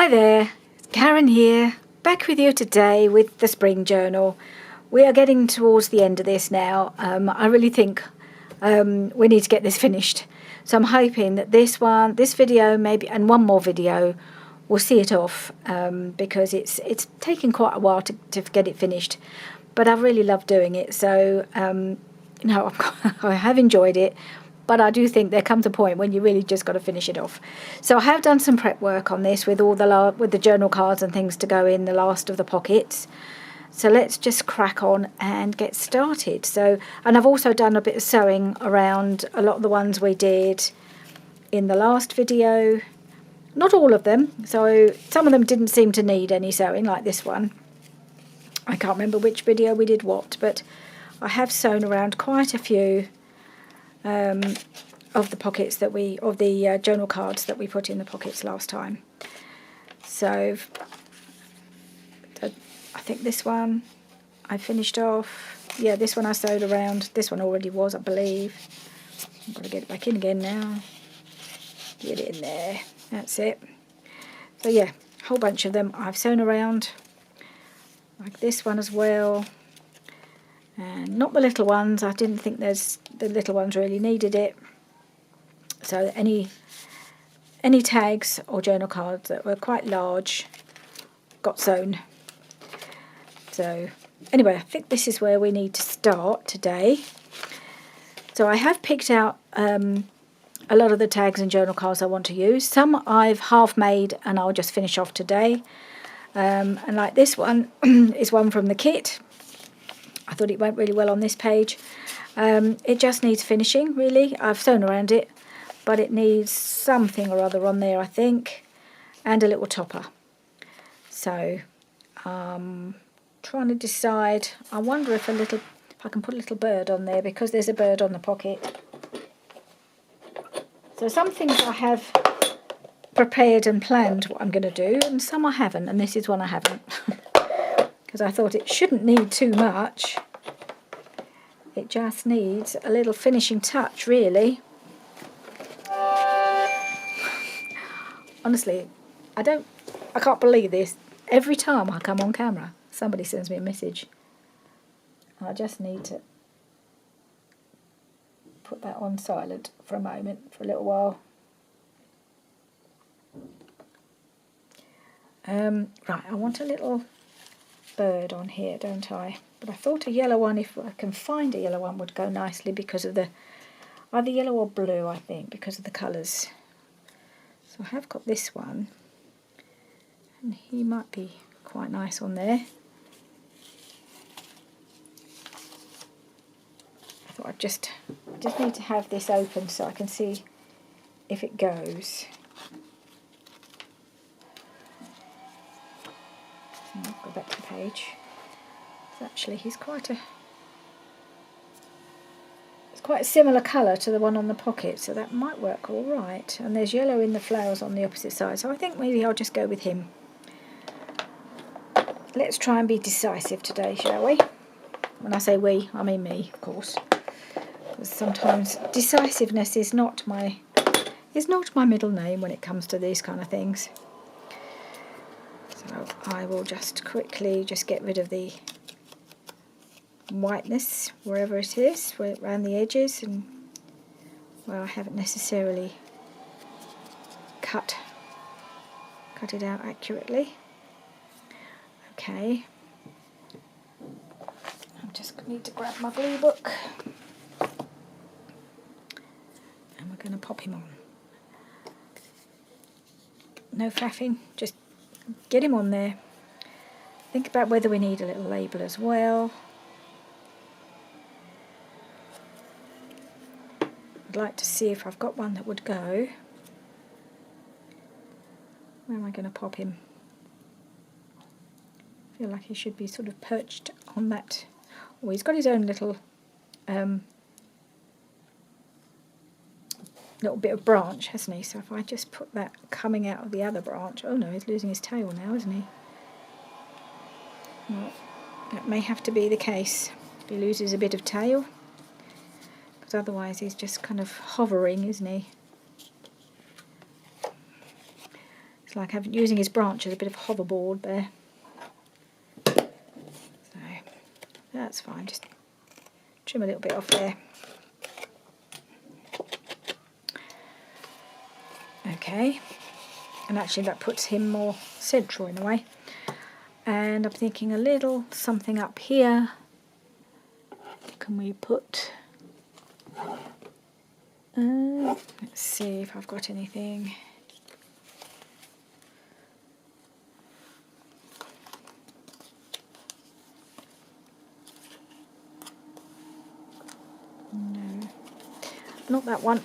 Hi there, it's Karen here, back with you today with the Spring Journal. We are getting towards the end of this now. I really think we need to get this finished. So I'm hoping that this video maybe, and one more video, will see it off because it's taken quite a while to get it finished. But I really love doing it, so I have enjoyed it. But I do think there comes a point when you really just got to finish it off. So I have done some prep work on this with all with the journal cards and things to go in the last of the pockets. So let's just crack on and get started. And I've also done a bit of sewing around a lot of the ones we did in the last video. Not all of them. So some of them didn't seem to need any sewing, like this one. I can't remember which video we did what, but I have sewn around quite a few of the pockets of the journal cards that we put in the pockets last time. So I think this one I finished off. Yeah, this one I sewed around. This one already was, I believe. I've got to get it back in again now. Get it in there. That's it. So yeah, a whole bunch of them I've sewn around. Like this one as well. And not the little ones. I didn't think the little ones really needed it. So any tags or journal cards that were quite large got sewn. So anyway, I think this is where we need to start today. So I have picked out a lot of the tags and journal cards I want to use. Some I've half made and I'll just finish off today. And like this one is one from the kit. I thought it went really well on this page. It just needs finishing, really. I've sewn around it, but it needs something or other on there, I think, and a little topper. So, trying to decide. I wonder if I can put a little bird on there, because there's a bird on the pocket. So some things I have prepared and planned what I'm going to do, and some I haven't, and this is one I haven't. Because I thought it shouldn't need too much. It just needs a little finishing touch, really. Honestly, I can't believe this. Every time I come on camera, somebody sends me a message. I just need to put that on silent for a moment, for a little while. Right, I want a little bird on here, don't I? But I thought a yellow one, if I can find a yellow one, would go nicely because of either yellow or blue, I think, because of the colours. So I have got this one, and he might be quite nice on there. I thought I just need to have this open so I can see if it goes. Go back to the page. So actually, he's quite a similar colour to the one on the pocket, so that might work all right. And there's yellow in the flowers on the opposite side, so I think maybe I'll just go with him. Let's try and be decisive today, shall we? When I say we, I mean me, of course. Because sometimes decisiveness is not my middle name when it comes to these kind of things. So I will just quickly get rid of the whiteness wherever it is, around the edges and where I haven't necessarily cut it out accurately. Okay. I just need to grab my glue book. And we're going to pop him on. No faffing, just get him on there. Think about whether we need a little label as well. I'd like to see if I've got one that would go. Where am I going to pop him? I feel like he should be sort of perched on that. Oh, he's got his own little bit of branch, hasn't he? So if I just put that coming out of the other branch. Oh no, he's losing his tail now, isn't he? Well, that may have to be the case. He loses a bit of tail. Because otherwise he's just kind of hovering, isn't he? It's like using his branch as a bit of hoverboard there. So that's fine, just trim a little bit off there. Okay, and actually that puts him more central in a way. And I'm thinking a little something up here. Can we put... let's see if I've got anything. No, not that one.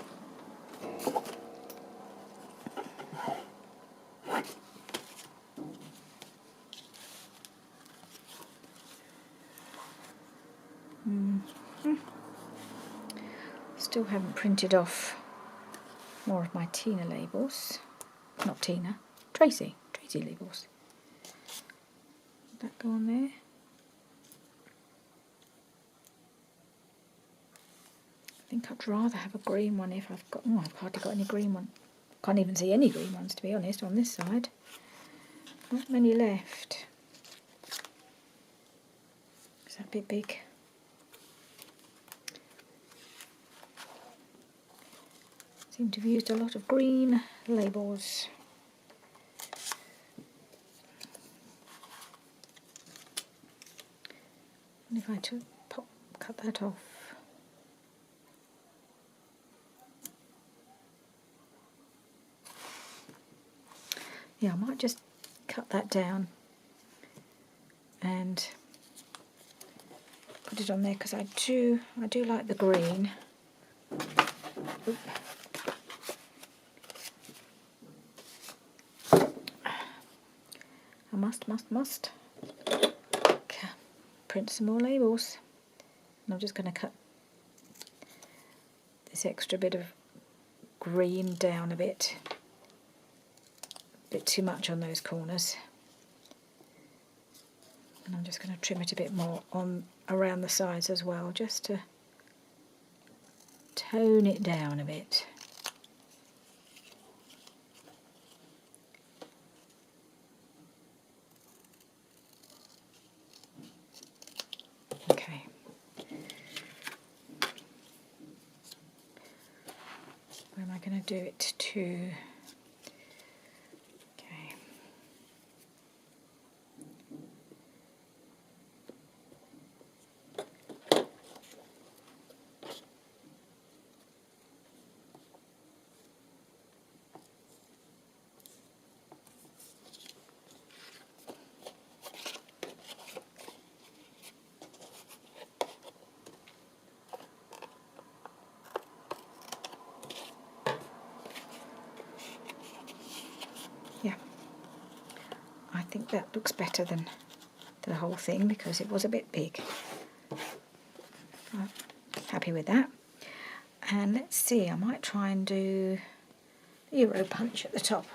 Still haven't printed off more of my Tina labels. Not Tina, Tracy labels. Did that go on there? I think I'd rather have a green one if I've got... Oh, I've hardly got any green one. Can't even see any green ones, to be honest, on this side. Not many left. Is that a bit big? Seem to have used a lot of green labels. And if I cut that off. Yeah, I might just cut that down and put it on there because I do like the green. Oop. I must print some more labels. And I'm just going to cut this extra bit of green down a bit too much on those corners. And I'm just going to trim it a bit more on around the sides as well, just to tone it down a bit. Okay. Where am I going to do it to? Yeah, I think that looks better than the whole thing because it was a bit big. I'm happy with that. And let's see, I might try and do the Euro punch at the top.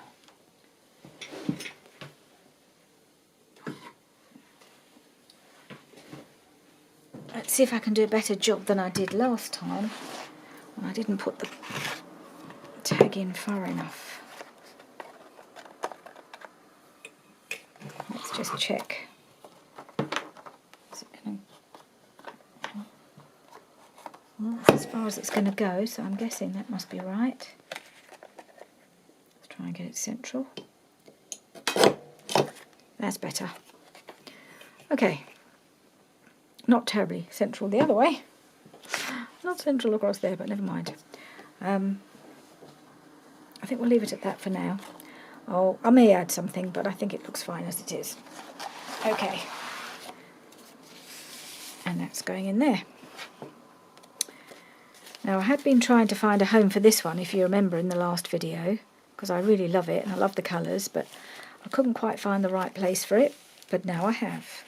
Let's see if I can do a better job than I did last time when I didn't put the tag in far enough. Let's just check. Is it gonna... Well, that's as far as it's going to go, so I'm guessing that must be right. Let's try and get it central. That's better. Okay. Not terribly central the other way. Not central across there, but never mind. I think we'll leave it at that for now. Oh, I may add something, but I think it looks fine as it is. Okay. And that's going in there. Now, I had been trying to find a home for this one, if you remember in the last video, because I really love it and I love the colours, but I couldn't quite find the right place for it, but now I have.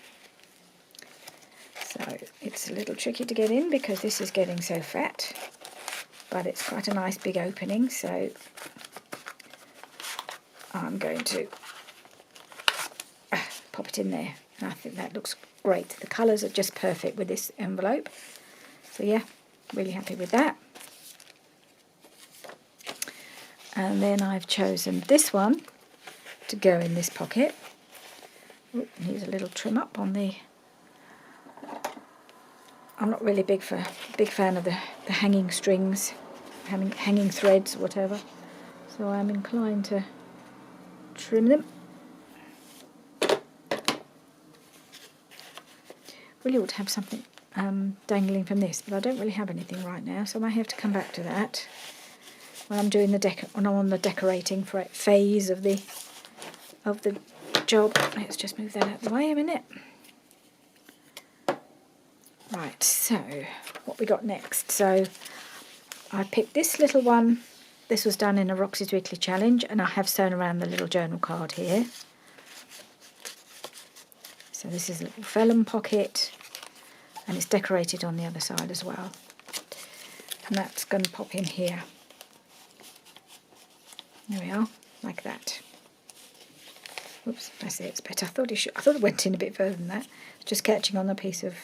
So it's a little tricky to get in because this is getting so fat, but it's quite a nice big opening, so I'm going to pop it in there. And I think that looks great. The colours are just perfect with this envelope. So yeah, really happy with that. And then I've chosen this one, to go in this pocket. Ooh, needs a little trim up on the... I'm not really big fan of the hanging strings, hanging threads, whatever. So I'm inclined to trim them. Really ought to have something dangling from this, but I don't really have anything right now, so I might have to come back to that when I'm doing when I'm on the decorating phase of the job. Let's just move that out of the way a minute. Right, so what we got next? So I picked this little one. This was done in a Roxy's Weekly Challenge, and I have sewn around the little journal card here. So this is a little vellum pocket, and it's decorated on the other side as well. And that's going to pop in here. There we are, like that. Oops, I see it's better. I thought it went in a bit further than that. It's just catching on a piece of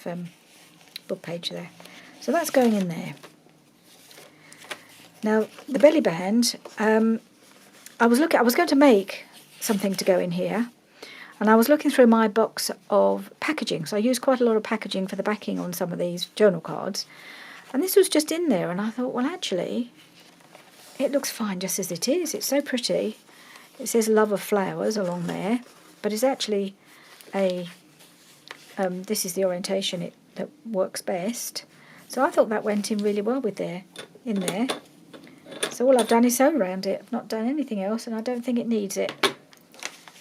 book page there. So that's going in there. Now the belly band, I was going to make something to go in here, and I was looking through my box of packaging. So I used quite a lot of packaging for the backing on some of these journal cards, and this was just in there, and I thought, well, actually, it looks fine just as it is. It's so pretty. It says Love of Flowers along there, but it's actually this is the orientation that works best. So I thought that went in really well in there. So all I've done is sew around it. I've not done anything else, and I don't think it needs it.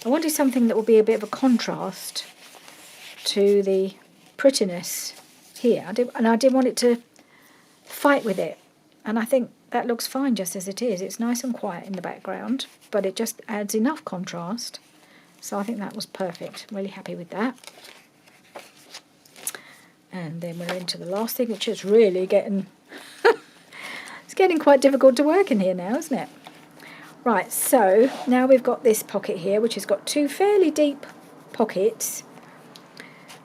I wanted something that would be a bit of a contrast to the prettiness here. I didn't want it to fight with it, and I think that looks fine just as it is. It's nice and quiet in the background, but it just adds enough contrast. So I think that was perfect. I'm really happy with that. And then we're into the last thing, which is really getting... it's getting quite difficult to work in here now, isn't it? Right, so now we've got this pocket here, which has got two fairly deep pockets.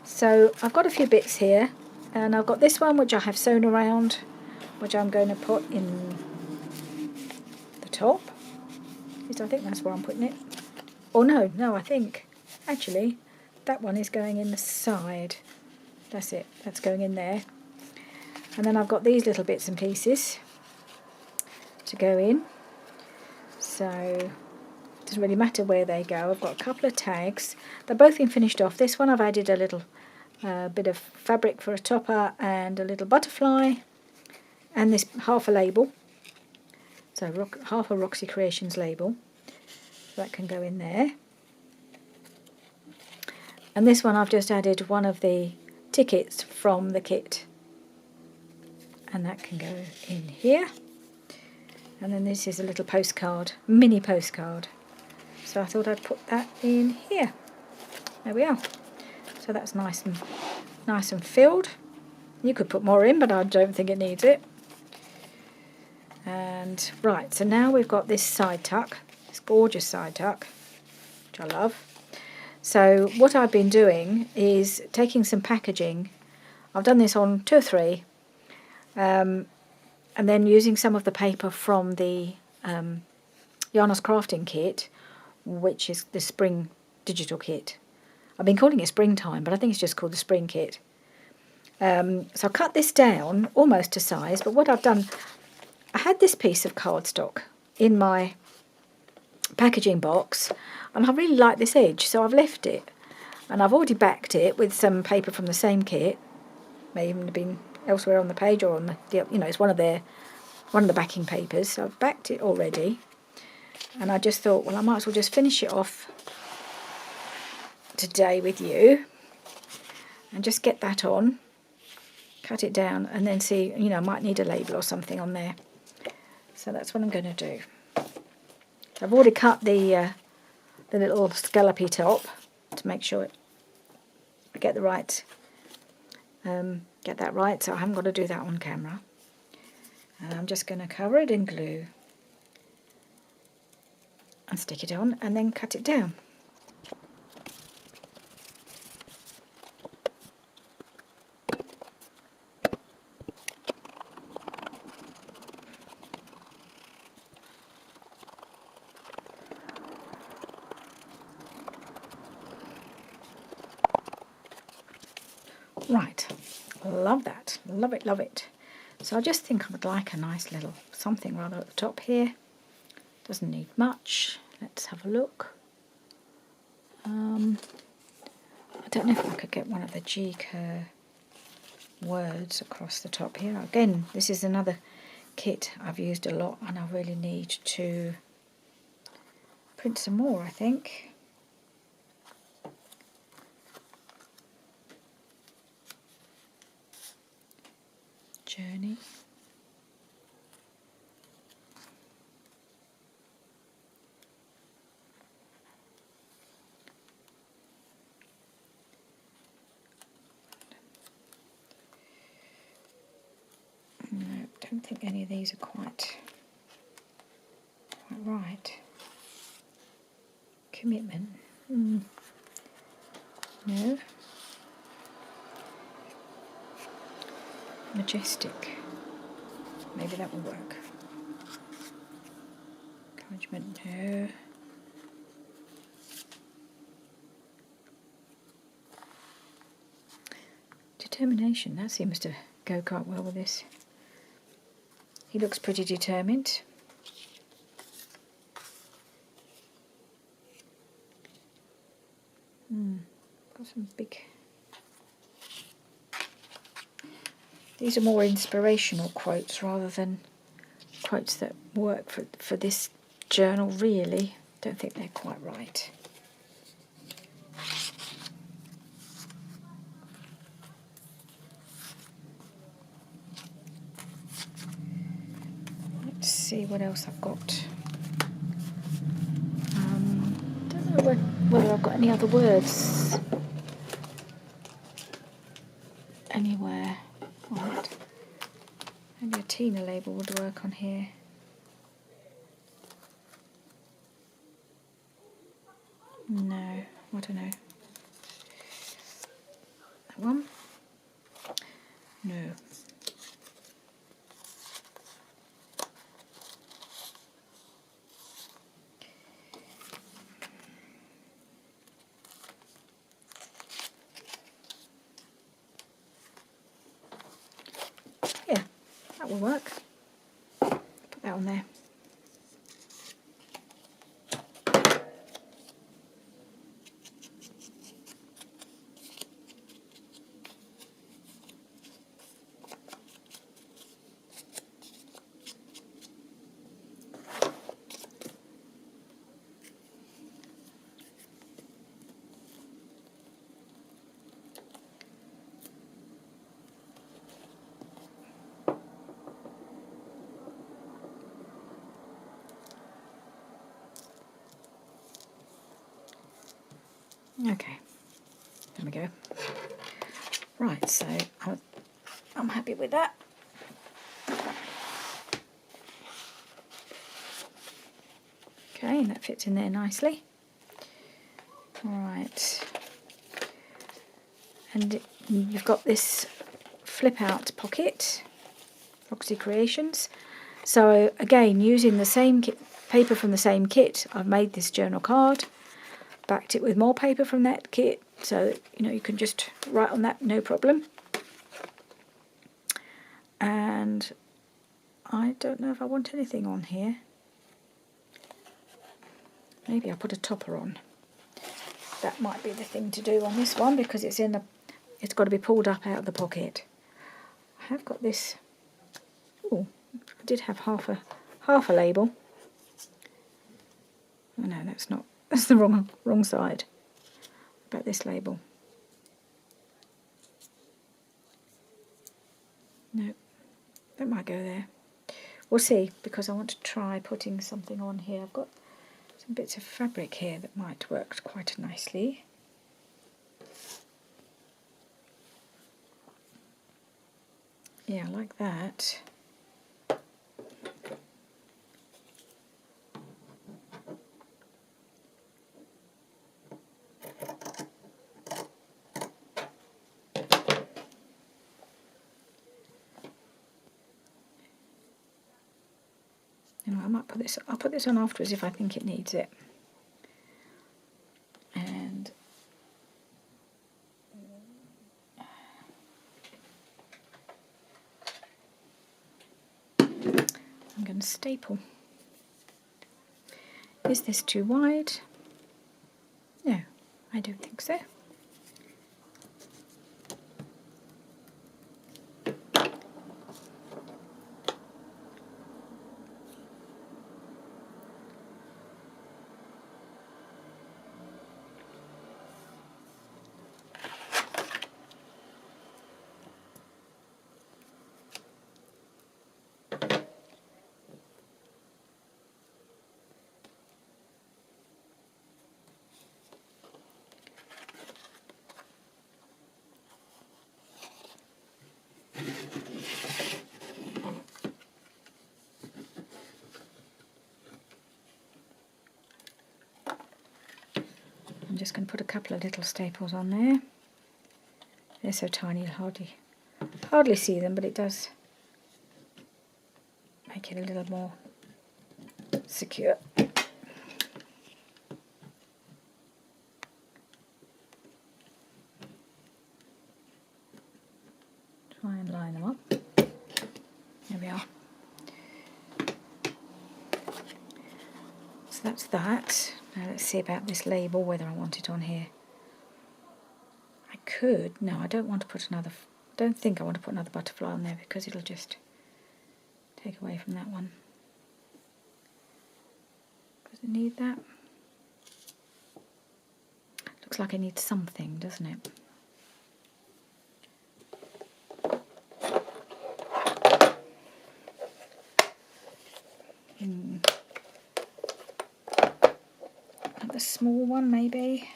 So I've got a few bits here, and I've got this one, which I have sewn around, which I'm going to put in the top. I think that's where I'm putting it. Oh, no, I think, actually, that one is going in the side. That's it, that's going in there. And then I've got these little bits and pieces to go in. So it doesn't really matter where they go. I've got a couple of tags. They're both been finished off. This one I've added a little bit of fabric for a topper and a little butterfly, and this half a label. So half a Roxy Creations label. That can go in there. And this one I've just added one of the tickets from the kit, and that can go in here. And then this is a little postcard, mini postcard. So I thought I'd put that in here. There we are. So that's nice and filled. You could put more in, but I don't think it needs it. And right, so now we've got this side tuck, this gorgeous side tuck, which I love. So what I've been doing is taking some packaging. I've done this on 2 or 3, and then using some of the paper from the Jana's Crafting Kit, which is the Spring Digital Kit. I've been calling it Springtime, but I think it's just called the Spring Kit. So I cut this down almost to size, but what I've done, I had this piece of cardstock in my packaging box, and I really like this edge, so I've left it. And I've already backed it with some paper from the same kit. May even have been elsewhere on the page or on the it's one of the backing papers. So I've backed it already, and I just thought, well, I might as well just finish it off today with you and just get that on, cut it down, and then see, I might need a label or something on there. So that's what I'm going to do. I've already cut the little scallopy top to make sure I get that right, so I haven't got to do that on camera. And I'm just going to cover it in glue and stick it on and then cut it down. Right, love that, love it, love it. So I just think I would like a nice little something rather at the top here. Doesn't need much. Let's have a look. I don't know if I could get one of the G-Kerr words across the top here. Again, this is another kit I've used a lot and I really need to print some more, I think. Journey. No, don't think any of these are quite right. Commitment. No. Majestic. Maybe that will work. Encouragement. No. Determination. That seems to go quite well with this. He looks pretty determined. Got some big... These are more inspirational quotes rather than quotes that work for this journal, really. Don't think they're quite right. Let's see what else I've got. Don't know whether I've got any other words anywhere on it. Maybe a Tina label would work on here. No, I don't know. That one? No. Yeah, that will work. Put that on there. Okay, there we go. Right, so I'm happy with that. Okay, and that fits in there nicely. Right, and you've got this flip out pocket, Roxy Creations. So again, using the same paper from the same kit, I've made this journal card, backed it with more paper from that kit, so that, you can just write on that, no problem. And I don't know if I want anything on here. Maybe I'll put a topper on. That might be the thing to do on this one because it's got to be pulled up out of the pocket. I have got this. Oh, I did have half a label. Oh no, that's not. That's the wrong side. What about this label? No, that might go there. We'll see, because I want to try putting something on here. I've got some bits of fabric here that might work quite nicely. Yeah, I like that. I might put this. I'll put this on afterwards if I think it needs it. And and staple. Is this too wide? No, I don't think so. I'm just going to put a couple of little staples on there. They're so tiny you'll hardly see them, but it does make it a little more secure. Try and line them up. There we are. So that's that. Now let's see about this label, whether I want it on here. I could. No, I don't want to put another. Don't think I want to put another butterfly on there because it'll just take away from that one. Does it need that? Looks like it needs something, doesn't it? The small one, maybe.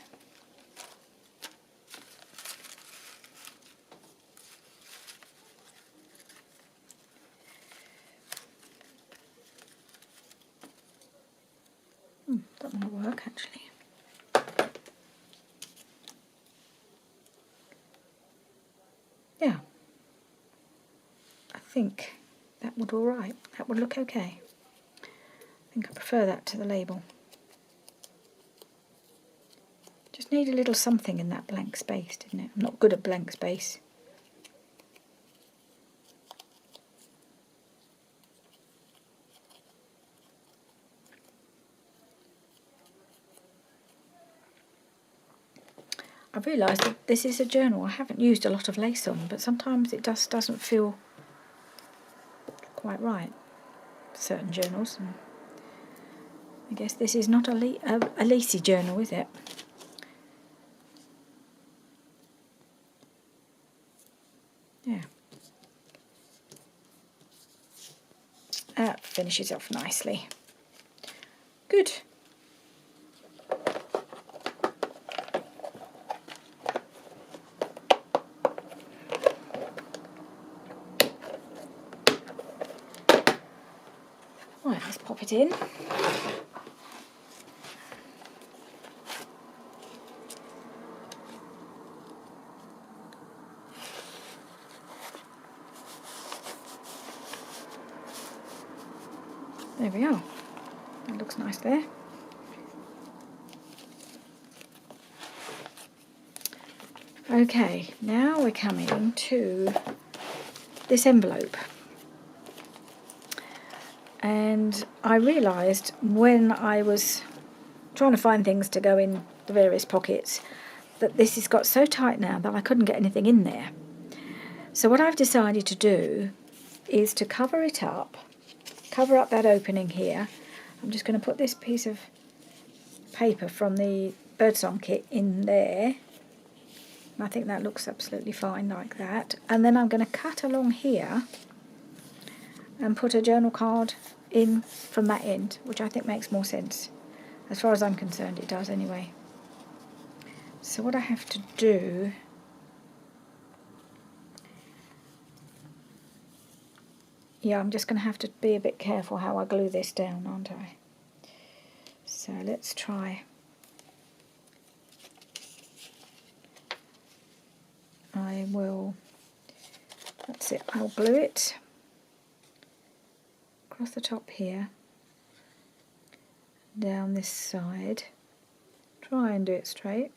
That might work actually. Yeah, I think that would all right. That would look okay. I think I prefer that to the label. Just need a little something in that blank space, didn't it? I'm not good at blank space. I realised that this is a journal I haven't used a lot of lace on, but sometimes it just doesn't feel quite right. Certain journals. And I guess this is not a lacy journal, is it? Yeah. That finishes off nicely. Good. Right, let's pop it in. There we are. That looks nice there. Okay, now we're coming to this envelope. And I realised when I was trying to find things to go in the various pockets that this has got so tight now that I couldn't get anything in there. So what I've decided to do is to cover it up, cover up that opening here. I'm just going to put this piece of paper from the Birdsong kit in there. I think that looks absolutely fine like that. And then I'm going to cut along here and put a journal card in from that end, which I think makes more sense. As far as I'm concerned, it does anyway. So what I have to do yeah, I'm just going to have to be a bit careful how I glue this down, aren't I? So let's try. I will, that's it, I'll glue it across the top here, down this side, try and do it straight.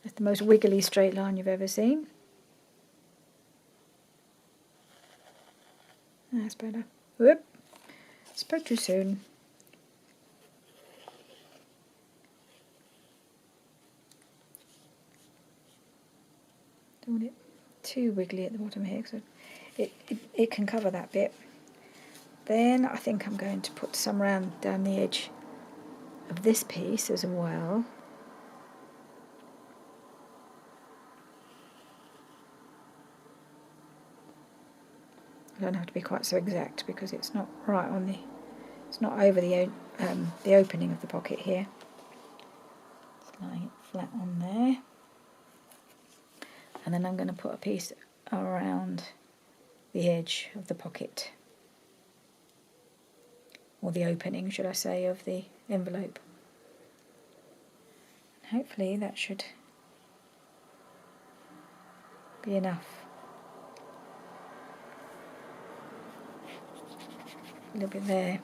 It's the most wiggly straight line you've ever seen. That's better. Whoop. Spoke too soon. Don't want it too wiggly at the bottom here, so it can cover that bit. Then I think I'm going to put some round down the edge of this piece as well. I don't have to be quite so exact because it's not right on the, it's not over the opening of the pocket here. Just laying it flat on there. And then I'm going to put a piece around the edge of the pocket, or the opening, should I say, of the envelope. Hopefully that should be enough. A little bit there,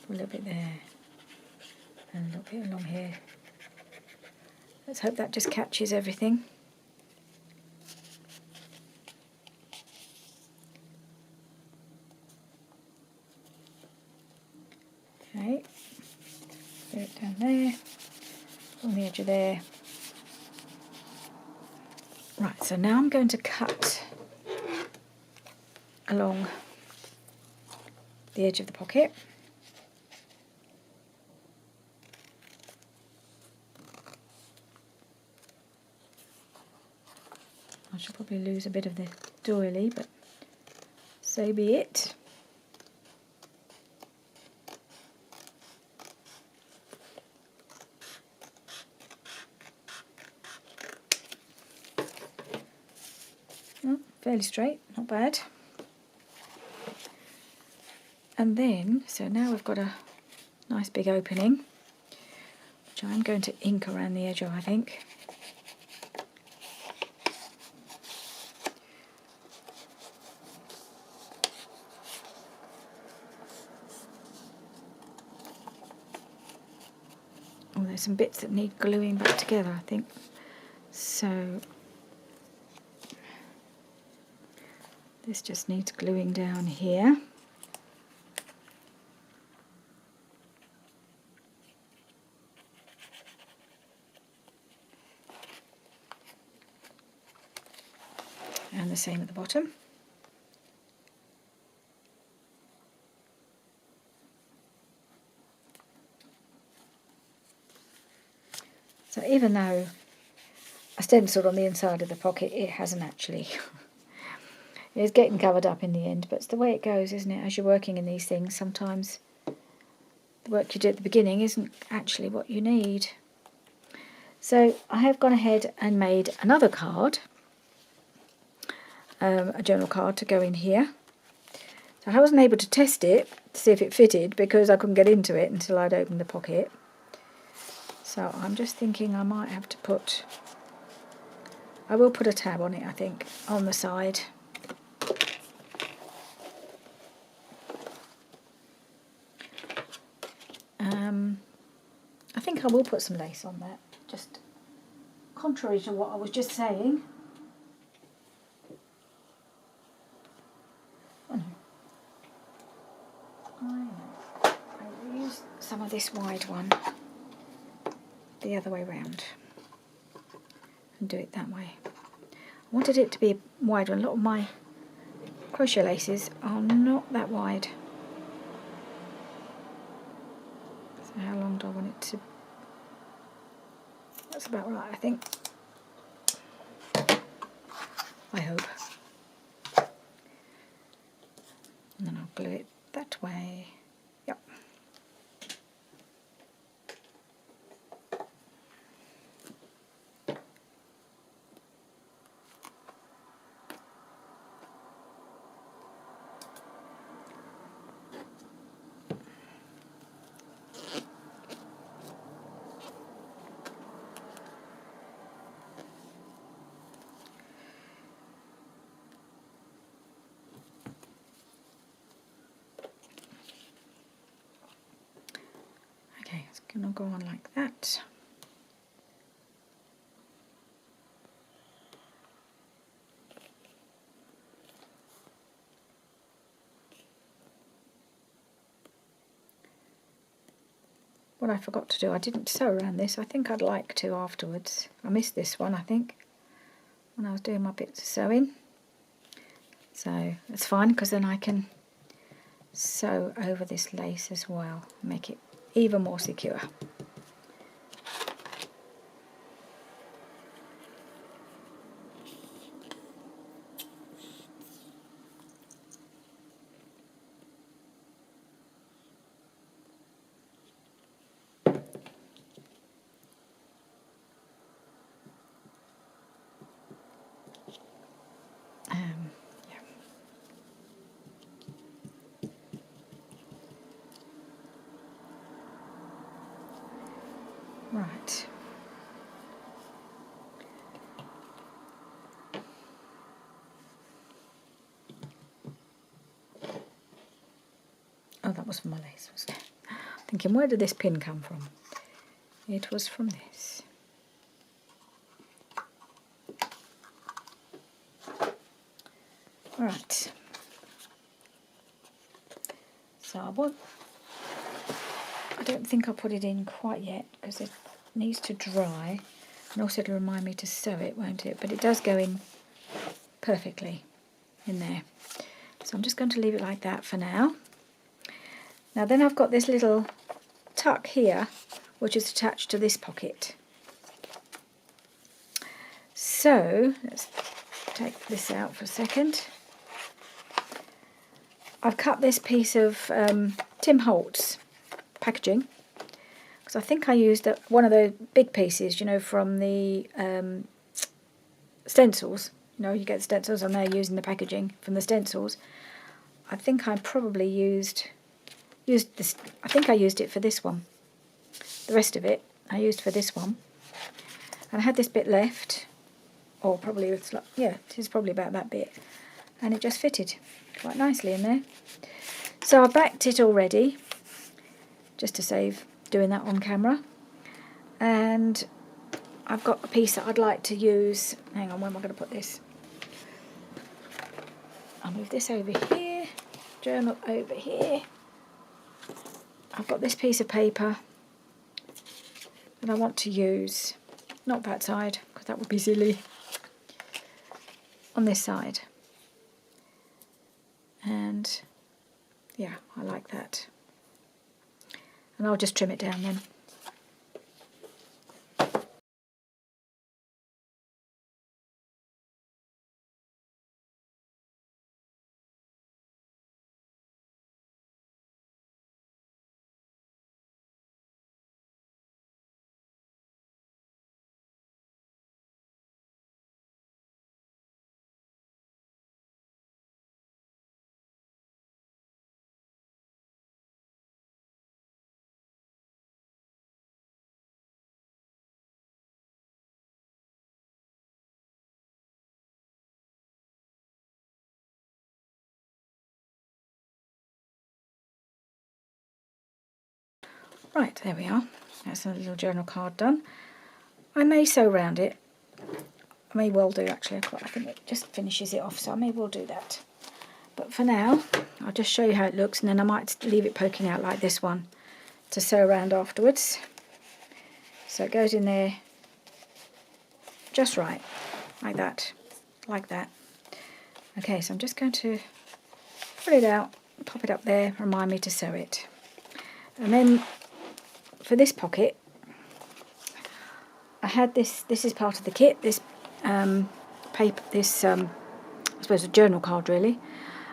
a little bit there, and a little bit along here. Let's hope that just catches everything. Okay, get it down there, on the edge of there. Right, so now I'm going to cut along the edge of the pocket. I should probably lose a bit of the doily, but so be it. Oh, fairly straight, not bad. And then, so now we've got a nice big opening, which I'm going to ink around the edge of, I think. Oh, there's some bits that need gluing back together, I think. So this just needs gluing down here. And the same at the bottom. So even though I stenciled on the inside of the pocket, it hasn't actually. It's getting covered up in the end, but it's the way it goes, isn't it? As you're working in these things, sometimes the work you do at the beginning isn't actually what you need. So I have gone ahead and made another card, a journal card to go in here. So I wasn't able to test it to see if it fitted because I couldn't get into it until I'd opened the pocket. So I'm just thinking I might have to put, I will put a tab on it, I think, on the side. I think I will put some lace on that, just contrary to what I was just saying. Oh no. I will use some of this wide one the other way round and do it that way. I wanted it to be a wide one. A lot of my crochet laces are not that wide. So how long do I want it to? That's about right, I think. I hope. And then I'll glue it that way. Yep. Okay, it's going to go on like that. what I forgot to do, I didn't sew around this. I think I'd like to afterwards. I missed this one, I think, when I was doing my bits of sewing. So it's fine, because then I can sew over this lace as well, make it even more secure. Yeah. Right. Oh, that was from my lace, wasn't it? Thinking, where did this pin come from? It was from this. Right. So I don't think I'll put it in quite yet, because it needs to dry, and also it'll remind me to sew it, won't it? But it does go in perfectly in there. So I'm just going to leave it like that for now. Now then I've got this little tuck here, which is attached to this pocket. So let's take this out for a second. I've cut this piece of Tim Holtz packaging, because I think I used one of the big pieces, you know, from the stencils. You know, you get the stencils and they're using the packaging from the stencils. I think I probably used this. I think I used it for this one. The rest of it I used for this one. And I had this bit left, or probably it's like, yeah, it is probably about that bit, and it just fitted quite nicely in there. So I backed it already, just to save doing that on camera. And I've got a piece that I'd like to use. Hang on, where am I going to put this? I'll move this over here, journal over here. I've got this piece of paper that I want to use, not that side, because that would be silly, on this side. And yeah, I like that. And I'll just trim it down then. Right, there we are. That's a little journal card done. I may sew around it. I may well do, actually. I think it just finishes it off, so I may well do that. But for now, I'll just show you how it looks, and then I might leave it poking out like this one to sew around afterwards. So it goes in there just right, like that, like that. Okay, so I'm just going to pull it out, pop it up there, remind me to sew it. And then for this pocket, I had this is part of the kit, this paper, this I suppose a journal card really,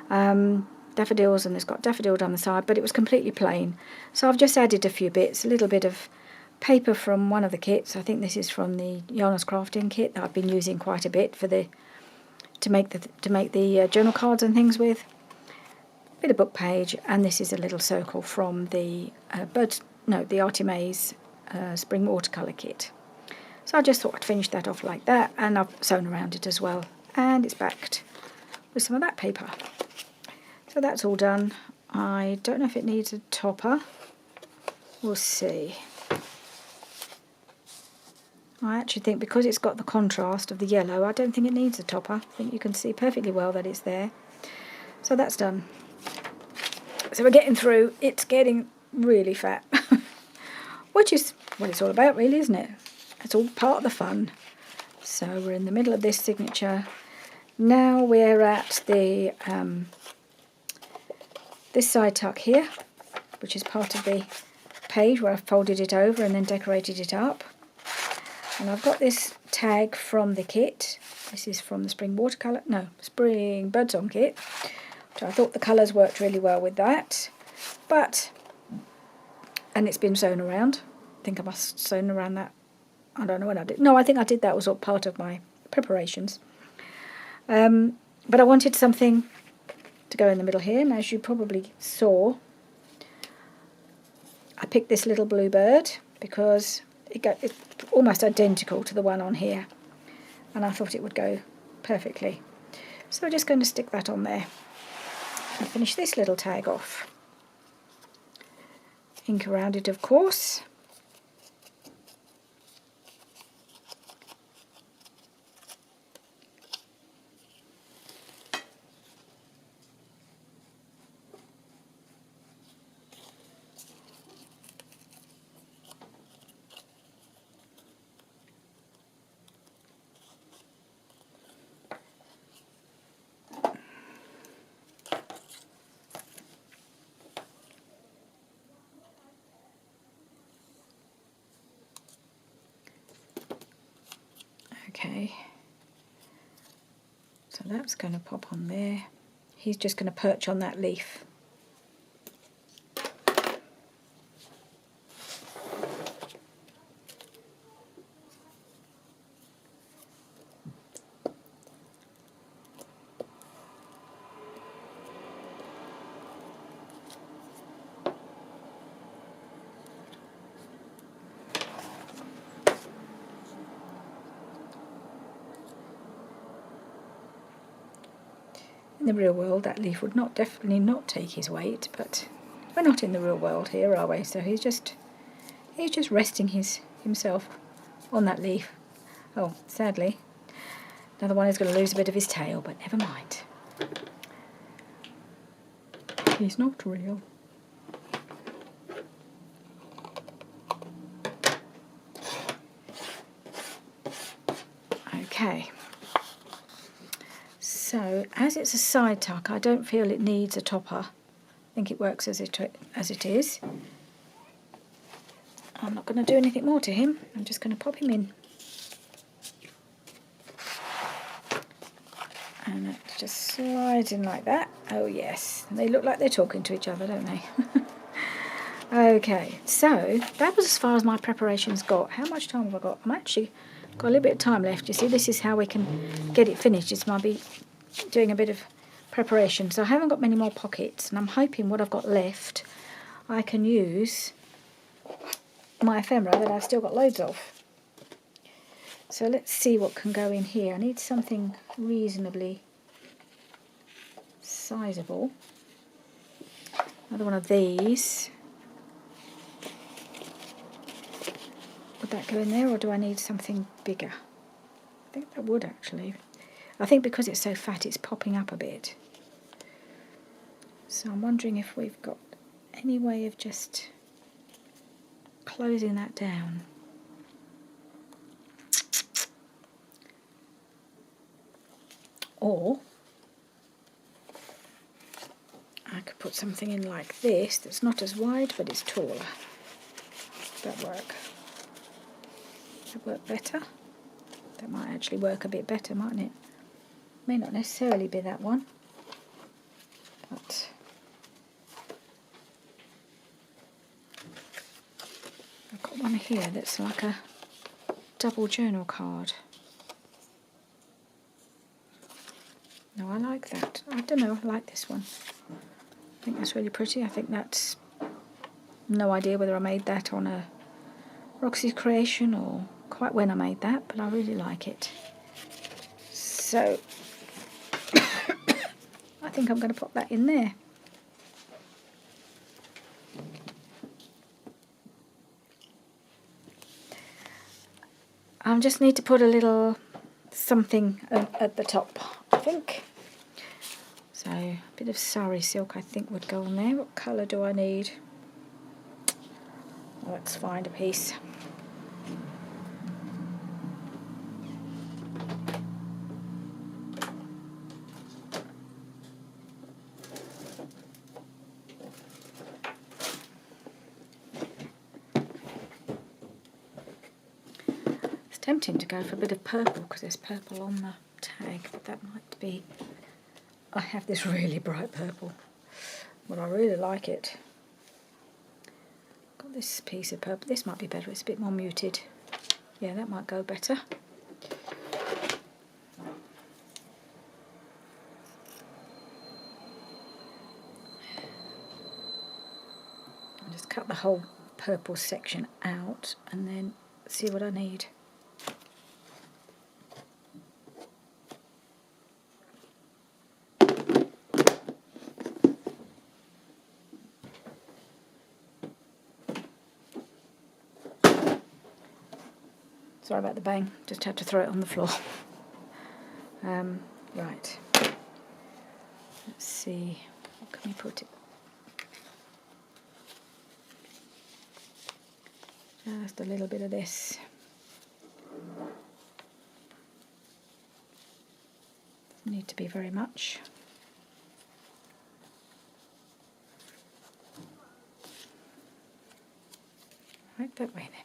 daffodils, and it's got daffodil down the side, but it was completely plain. So I've just added a few bits, a little bit of paper from one of the kits. I think this is from the Yarners Crafting kit that I've been using quite a bit for to make the journal cards and things with. A bit of book page, and this is a little circle from the the Artie Mays Spring Watercolour kit. So I just thought I'd finish that off like that, and I've sewn around it as well, and it's backed with some of that paper. So that's all done. I don't know if it needs a topper. We'll see. I actually think because it's got the contrast of the yellow, I don't think it needs a topper. I think you can see perfectly well that it's there. So that's done. So we're getting through. It's getting really fat. which is what it's all about really, isn't it? It's all part of the fun. So we're in the middle of this signature. Now we're at the this side tuck here, which is part of the page where I've folded it over and then decorated it up. And I've got this tag from the kit. This is from the Spring Birdsong kit. So I thought the colours worked really well with that. And it's been sewn around. I think I must have sewn around that. I don't know when I did. No, I think I did that. Was all part of my preparations. But I wanted something to go in the middle here. And as you probably saw, I picked this little blue bird because it's almost identical to the one on here. And I thought it would go perfectly. So we're just going to stick that on there. And finish this little tag off. Ink around it, of course. Okay, so that's going to pop on there. He's just going to perch on that leaf. In the real world, that leaf would definitely not take his weight, but we're not in the real world here, are we? So he's just resting himself on that leaf. Oh, sadly, another one is going to lose a bit of his tail, but never mind. He's not real. Okay. So, as it's a side tuck, I don't feel it needs a topper. I think it works as it is. I'm not going to do anything more to him. I'm just going to pop him in. And it just slides in like that. Oh yes, they look like they're talking to each other, don't they? Okay, so that was as far as my preparations got. How much time have I got? I'm actually got a little bit of time left. You see, this is how we can get it finished. It's might be doing a bit of preparation. So I haven't got many more pockets, and I'm hoping what I've got left I can use my ephemera that I've still got loads of. So let's see what can go in here. I need something reasonably sizable. Another one of these. Would that go in there, or do I need something bigger? I think that would actually. I think because it's so fat it's popping up a bit. So I'm wondering if we've got any way of just closing that down. Or I could put something in like this that's not as wide but it's taller. Would that work? Would that work better? That might actually work a bit better, mightn't it? May not necessarily be that one, but I've got one here that's like a double journal card. No, I like that. I don't know, I like this one. I think that's really pretty. I think that's, no idea whether I made that on a Roxy's creation or quite when I made that, but I really like it. So I think I'm going to pop that in there. I just need to put a little something at the top, I think. So a bit of sari silk I think would go on there. What colour do I need? Let's find a piece. It's tempting to go for a bit of purple because there's purple on the tag, but that might be... I have this really bright purple, but I really like it. Got this piece of purple. This might be better. It's a bit more muted. Yeah, that might go better. I'll just cut the whole purple section out and then see what I need. Sorry about the bang, just had to throw it on the floor. Right, let's see, what can we put it? Just a little bit of this. Doesn't need to be very much. Right, that way then.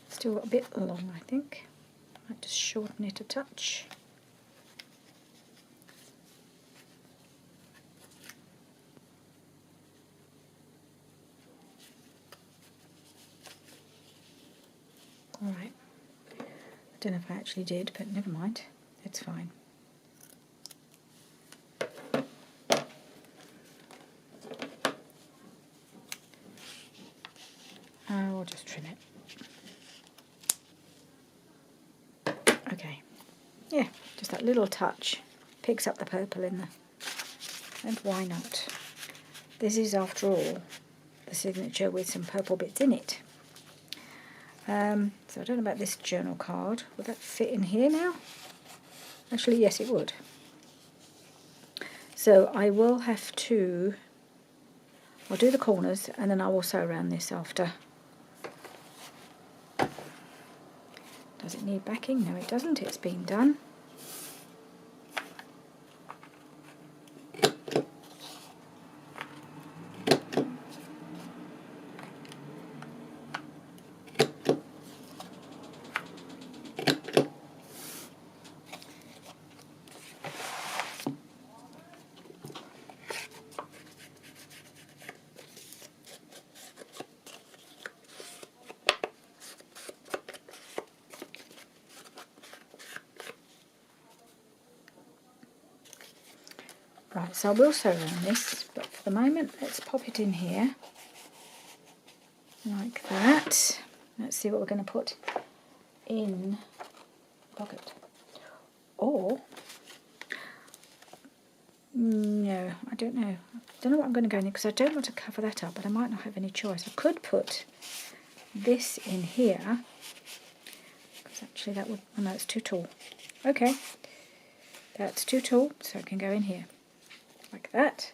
Still a bit long, I think. Might just shorten it a touch. Alright. I don't know if I actually did, but never mind. It's fine. I'll just trim it. Okay, yeah, just that little touch picks up the purple in there, and why not? This is, after all, the signature with some purple bits in it. So I don't know about this journal card. Would that fit in here now? Actually, yes, it would. So I will have to... I'll do the corners and then I will sew around this after. Does it need backing? No, it doesn't. It's been done. Right, so I will sew around this, but for the moment, let's pop it in here, like that. Let's see what we're going to put in the pocket. Or, no, I don't know. I don't know what I'm going to go in there, because I don't want to cover that up, but I might not have any choice. I could put this in here, because actually that would, oh no, it's too tall. Okay, that's too tall, so it can go in here. Like that.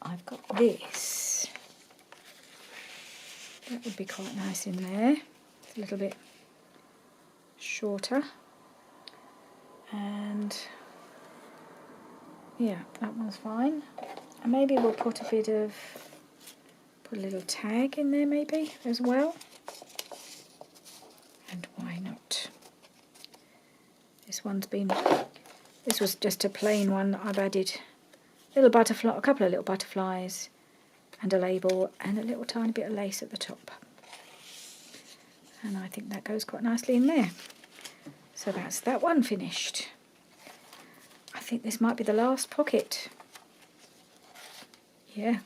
I've got this. That would be quite nice in there. It's a little bit shorter. And yeah, that one's fine. And maybe we'll put a little tag in there maybe as well. And why not? This was just a plain one. I've added a couple of little butterflies and a label and a little tiny bit of lace at the top. And I think that goes quite nicely in there. So that's that one finished. I think this might be the last pocket. Yeah.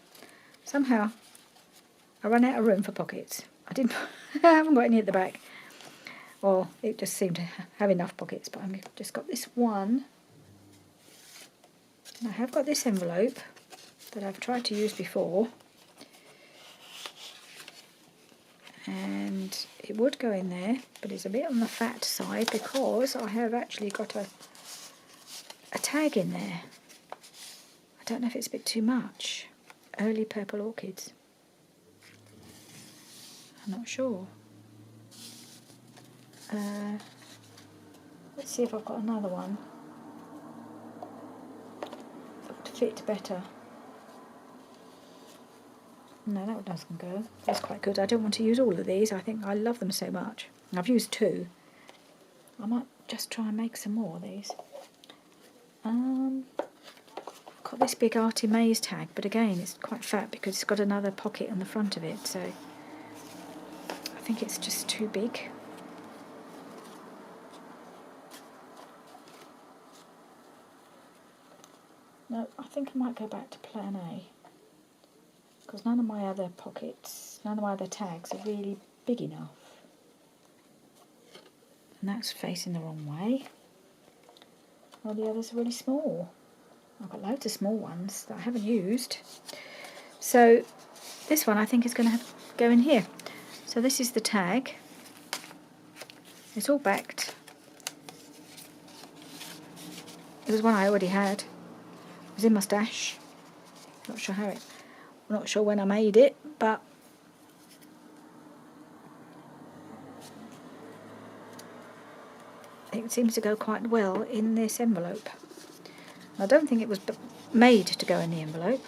Somehow I ran out of room for pockets. I haven't got any at the back. Or it just seemed to have enough pockets, but I've just got this one. And I have got this envelope that I've tried to use before. And it would go in there, but it's a bit on the fat side because I have actually got a tag in there. I don't know if it's a bit too much. early purple orchids. I'm not sure. Let's see if I've got another one that would fit better. No, that one doesn't go. That's quite good. I don't want to use all of these. I think I love them so much. I've used 2. I might just try and make some more of these. I've got this big Artie Maze tag, but again it's quite fat because it's got another pocket on the front of it, so I think it's just too big. No, I think I might go back to plan A, because none of my other pockets, none of my other tags are really big enough. And that's facing the wrong way. All the others are really small. I've got loads of small ones that I haven't used. So this one I think is going to have to go in here. So this is the tag. It's all backed. It was one I already had. It was in my stash. Not sure when I made it, but it seems to go quite well in this envelope. I don't think it was made to go in the envelope,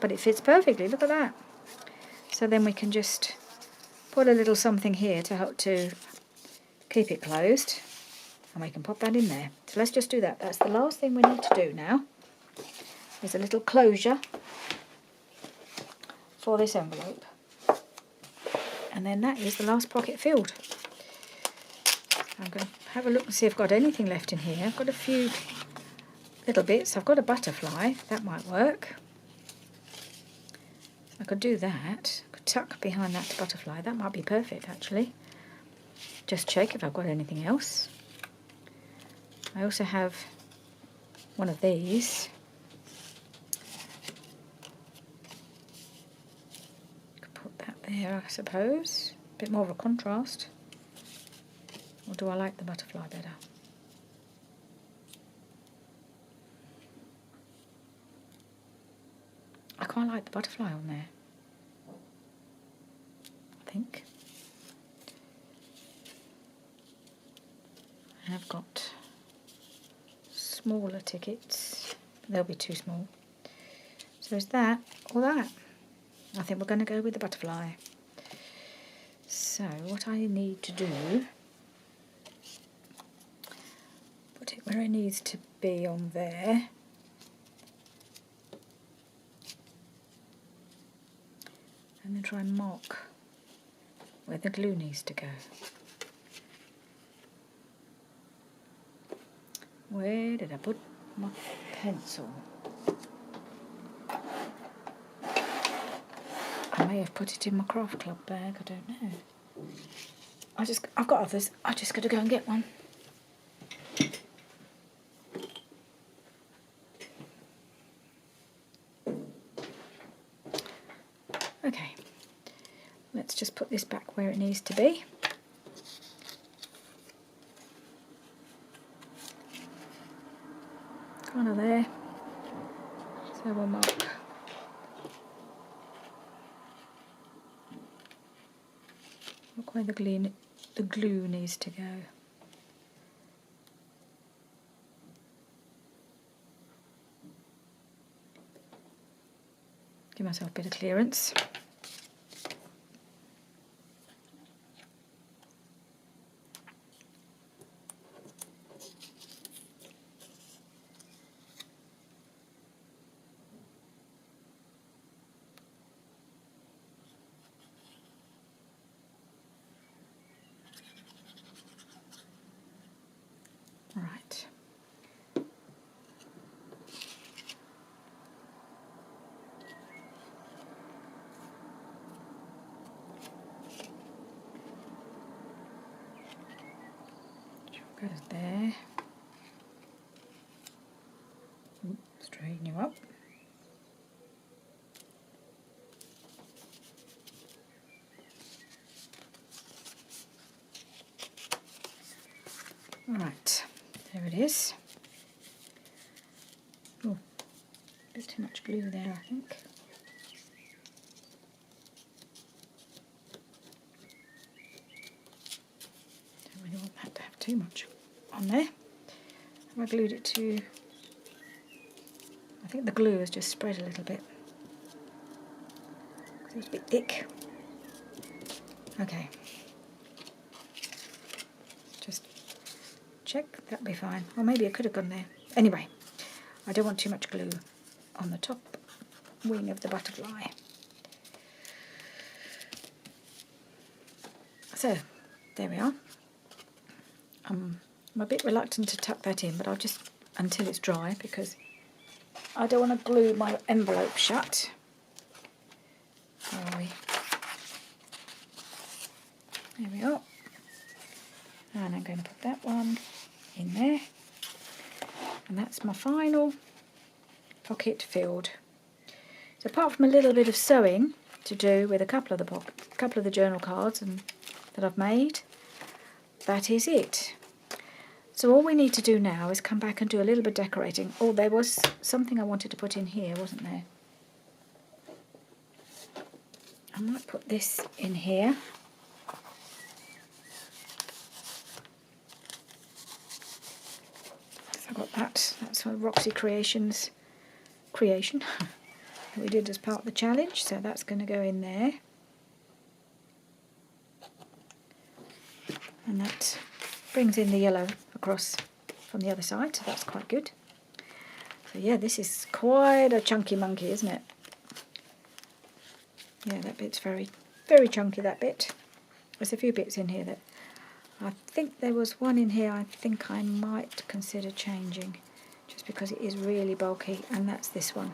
but it fits perfectly. Look at that. So then we can just put a little something here to help to keep it closed, and we can pop that in there. So let's just do that. That's the last thing we need to do now. There's a little closure for this envelope, and then that is the last pocket filled. I'm going to have a look and see if I've got anything left in here. I've got a few little bits. I've got a butterfly, that might work. I could do that. I could tuck behind that butterfly. That might be perfect actually. Just check if I've got anything else. I also have one of these. Could put that there, I suppose. A bit more of a contrast. Or do I like the butterfly better? I quite like the butterfly on there, I think. And I've got smaller tickets. They'll be too small. So is that or that? I think we're going to go with the butterfly. So what I need to do, put it where it needs to be on there. And then try and mark where the glue needs to go. Where did I put my pencil? I may have put it in my craft club bag, I don't know. I've got others, I just got to go and get one. Okay, let's just put this back where it needs to be. Kind of there. So we'll mark. Look where the glue needs to go. Give myself a bit of clearance. Right. Goes there. Straighten you up. Right, there it is. Oh, there's too much glue there, I think. too much on there. I glued it to, I think the glue has just spread a little bit. It was a bit thick. Okay. Just check, that'll be fine. Or maybe it could have gone there. Anyway, I don't want too much glue on the top wing of the butterfly. So, there we are. I'm a bit reluctant to tuck that in, but I'll just, until it's dry, because I don't want to glue my envelope shut. Where are we? There we are. And I'm going to put that one in there. And that's my final pocket filled. So apart from a little bit of sewing to do with a couple of the journal cards that I've made, that is it. So all we need to do now is come back and do a little bit of decorating. Oh, there was something I wanted to put in here, wasn't there? I might put this in here. So I've got that. That's one of Roxy Creations creation that we did as part of the challenge. So that's going to go in there. And that brings in the yellow across from the other side, so that's quite good. So yeah, this is quite a chunky monkey, isn't it? Yeah, that bit's very, very chunky, that bit. There's a few bits in here that I think there was one in here I think I might consider changing, just because it is really bulky, and that's this one.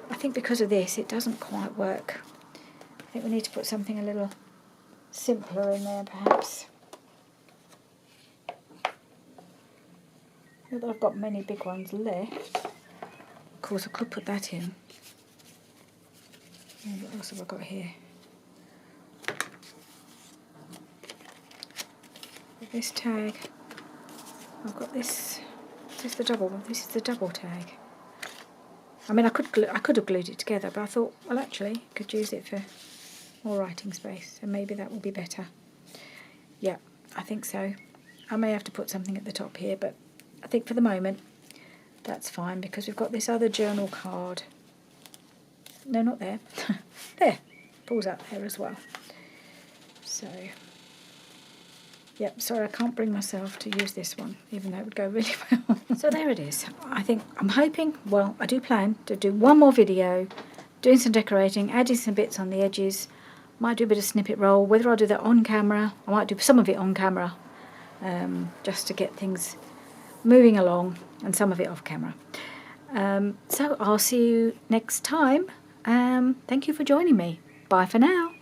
I think because of this it doesn't quite work. I think we need to put something a little simpler in there perhaps. Not that I've got many big ones left. Of course I could put that in. What else have I got here? With this tag, I've got this. This is the double one. This is the double tag. I mean, I could have glued it together, but I thought, well, actually, I could use it for more writing space, and maybe that will be better. Yeah, I think so. I may have to put something at the top here, but I think for the moment that's fine, because we've got this other journal card. No, not there. There. Pulls out there as well. So, yep, sorry, I can't bring myself to use this one, even though it would go really well. So there it is. I'm hoping, well, I do plan to do one more video, doing some decorating, adding some bits on the edges. Might do a bit of snippet roll. Whether I'll do that on camera, I might do some of it on camera, just to get things moving along, and some of it off camera. So I'll see you next time. Thank you for joining me. Bye for now.